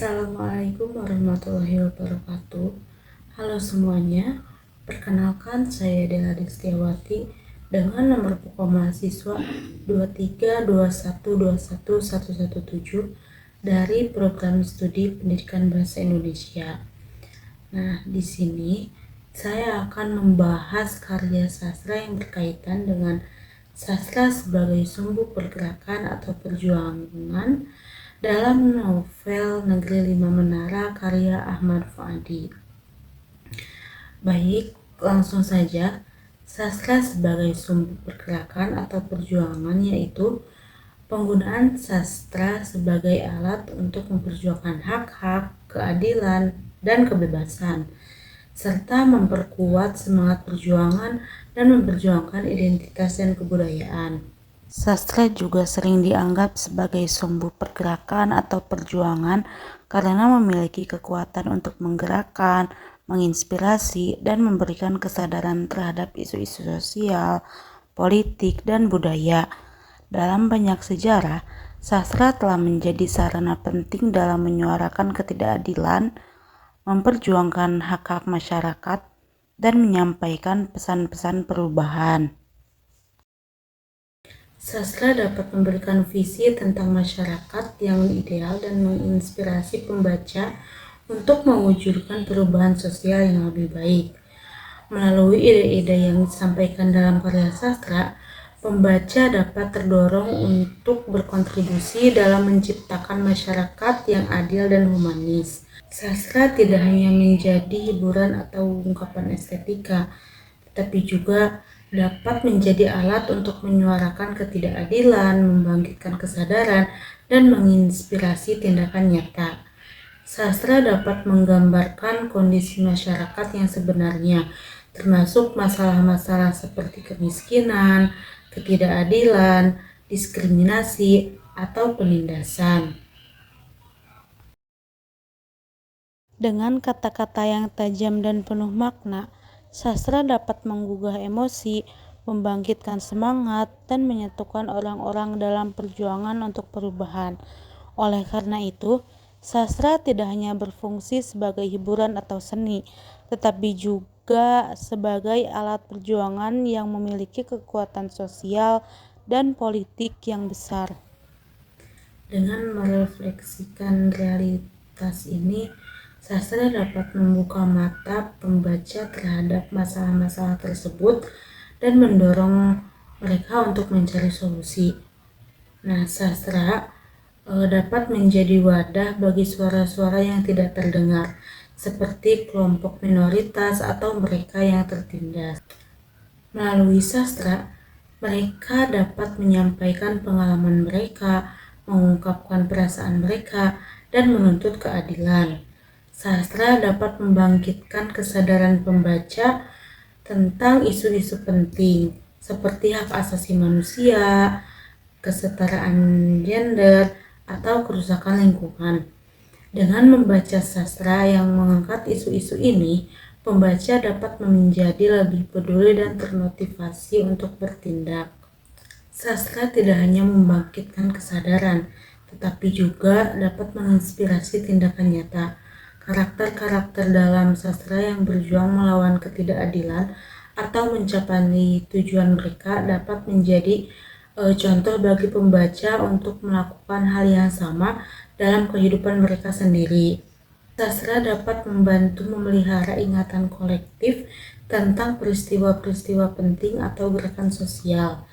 Assalamualaikum warahmatullahi wabarakatuh. Halo semuanya, perkenalkan saya Dela Destiawati dengan nomor pokok mahasiswa 23212121117 dari Program Studi Pendidikan Bahasa Indonesia. Nah, di sini saya akan membahas karya sastra yang berkaitan dengan sastra sebagai sumbu pergerakan atau perjuangan dalam novel Negeri Lima Menara karya Ahmad Fuadi. Baik, langsung saja. Sastra sebagai sumbu pergerakan atau perjuangan yaitu penggunaan sastra sebagai alat untuk memperjuangkan hak-hak, keadilan, dan kebebasan, serta memperkuat semangat perjuangan dan memperjuangkan identitas dan kebudayaan. Sastra juga sering dianggap sebagai sumbu pergerakan atau perjuangan karena memiliki kekuatan untuk menggerakkan, menginspirasi, dan memberikan kesadaran terhadap isu-isu sosial, politik, dan budaya. Dalam banyak sejarah, sastra telah menjadi sarana penting dalam menyuarakan ketidakadilan, memperjuangkan hak-hak masyarakat, dan menyampaikan pesan-pesan perubahan. Sastra dapat memberikan visi tentang masyarakat yang ideal dan menginspirasi pembaca untuk mewujudkan perubahan sosial yang lebih baik. Melalui ide-ide yang disampaikan dalam karya sastra, pembaca dapat terdorong untuk berkontribusi dalam menciptakan masyarakat yang adil dan humanis. Sastra tidak hanya menjadi hiburan atau ungkapan estetika, tetapi juga dapat menjadi alat untuk menyuarakan ketidakadilan, membangkitkan kesadaran, dan menginspirasi tindakan nyata. Sastra dapat menggambarkan kondisi masyarakat yang sebenarnya, termasuk masalah-masalah seperti kemiskinan, ketidakadilan, diskriminasi, atau penindasan. Dengan kata-kata yang tajam dan penuh makna, sastra dapat menggugah emosi, membangkitkan semangat, dan menyatukan orang-orang dalam perjuangan untuk perubahan. Oleh karena itu, sastra tidak hanya berfungsi sebagai hiburan atau seni, tetapi juga sebagai alat perjuangan yang memiliki kekuatan sosial dan politik yang besar. Dengan merefleksikan realitas ini, sastra dapat membuka mata pembaca terhadap masalah-masalah tersebut dan mendorong mereka untuk mencari solusi. Nah, sastra dapat menjadi wadah bagi suara-suara yang tidak terdengar, seperti kelompok minoritas atau mereka yang tertindas. Melalui sastra, mereka dapat menyampaikan pengalaman mereka, mengungkapkan perasaan mereka, dan menuntut keadilan. Sastra dapat membangkitkan kesadaran pembaca tentang isu-isu penting seperti hak asasi manusia, kesetaraan gender, atau kerusakan lingkungan. Dengan membaca sastra yang mengangkat isu-isu ini, pembaca dapat menjadi lebih peduli dan termotivasi untuk bertindak. Sastra tidak hanya membangkitkan kesadaran, tetapi juga dapat menginspirasi tindakan nyata. Karakter-karakter dalam sastra yang berjuang melawan ketidakadilan atau mencapai tujuan mereka dapat menjadi contoh bagi pembaca untuk melakukan hal yang sama dalam kehidupan mereka sendiri. Sastra dapat membantu memelihara ingatan kolektif tentang peristiwa-peristiwa penting atau gerakan sosial.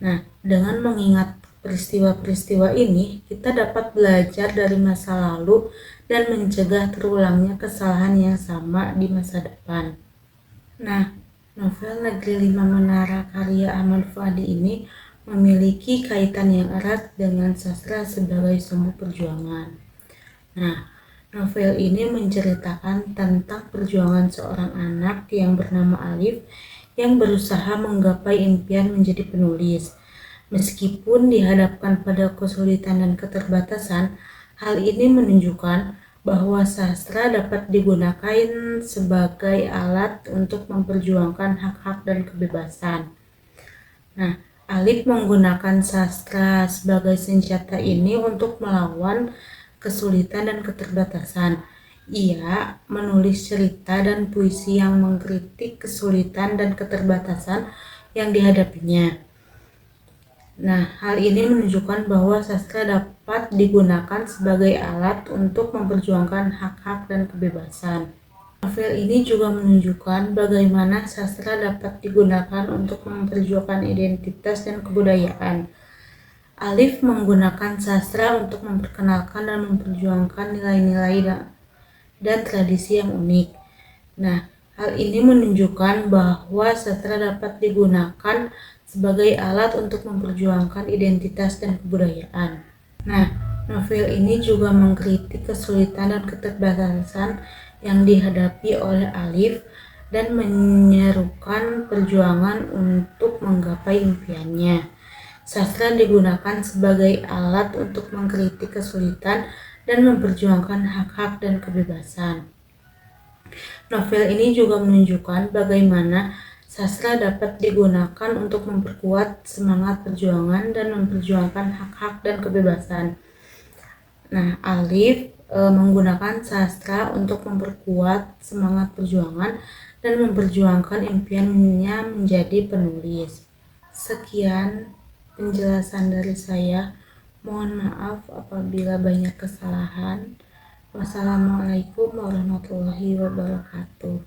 Nah, dengan mengingat peristiwa-peristiwa ini, kita dapat belajar dari masa lalu dan mencegah terulangnya kesalahan yang sama di masa depan. Nah, novel Negeri Lima Menara karya Ahmad Fuadi ini memiliki kaitan yang erat dengan sastra sebagai sumbu perjuangan. Nah, novel ini menceritakan tentang perjuangan seorang anak yang bernama Alif yang berusaha menggapai impian menjadi penulis. Meskipun dihadapkan pada kesulitan dan keterbatasan, hal ini menunjukkan bahwa sastra dapat digunakan sebagai alat untuk memperjuangkan hak-hak dan kebebasan. Nah, Alif menggunakan sastra sebagai senjata ini untuk melawan kesulitan dan keterbatasan. Ia menulis cerita dan puisi yang mengkritik kesulitan dan keterbatasan yang dihadapinya. Nah, hal ini menunjukkan bahwa sastra dapat digunakan sebagai alat untuk memperjuangkan hak-hak dan kebebasan. Novel ini juga menunjukkan bagaimana sastra dapat digunakan untuk memperjuangkan identitas dan kebudayaan. Alif menggunakan sastra untuk memperkenalkan dan memperjuangkan nilai-nilai dan tradisi yang unik. Nah, hal ini menunjukkan bahwa sastra dapat digunakan sebagai alat untuk memperjuangkan identitas dan kebudayaan. Nah, novel ini juga mengkritik kesulitan dan keterbatasan yang dihadapi oleh Alif dan menyerukan perjuangan untuk menggapai impiannya. Sastra digunakan sebagai alat untuk mengkritik kesulitan dan memperjuangkan hak-hak dan kebebasan. Novel ini juga menunjukkan bagaimana sastra dapat digunakan untuk memperkuat semangat perjuangan dan memperjuangkan hak-hak dan kebebasan. Nah, Alif menggunakan sastra untuk memperkuat semangat perjuangan dan memperjuangkan impiannya menjadi penulis. Sekian penjelasan dari saya. Mohon maaf apabila banyak kesalahan. Wassalamualaikum warahmatullahi wabarakatuh.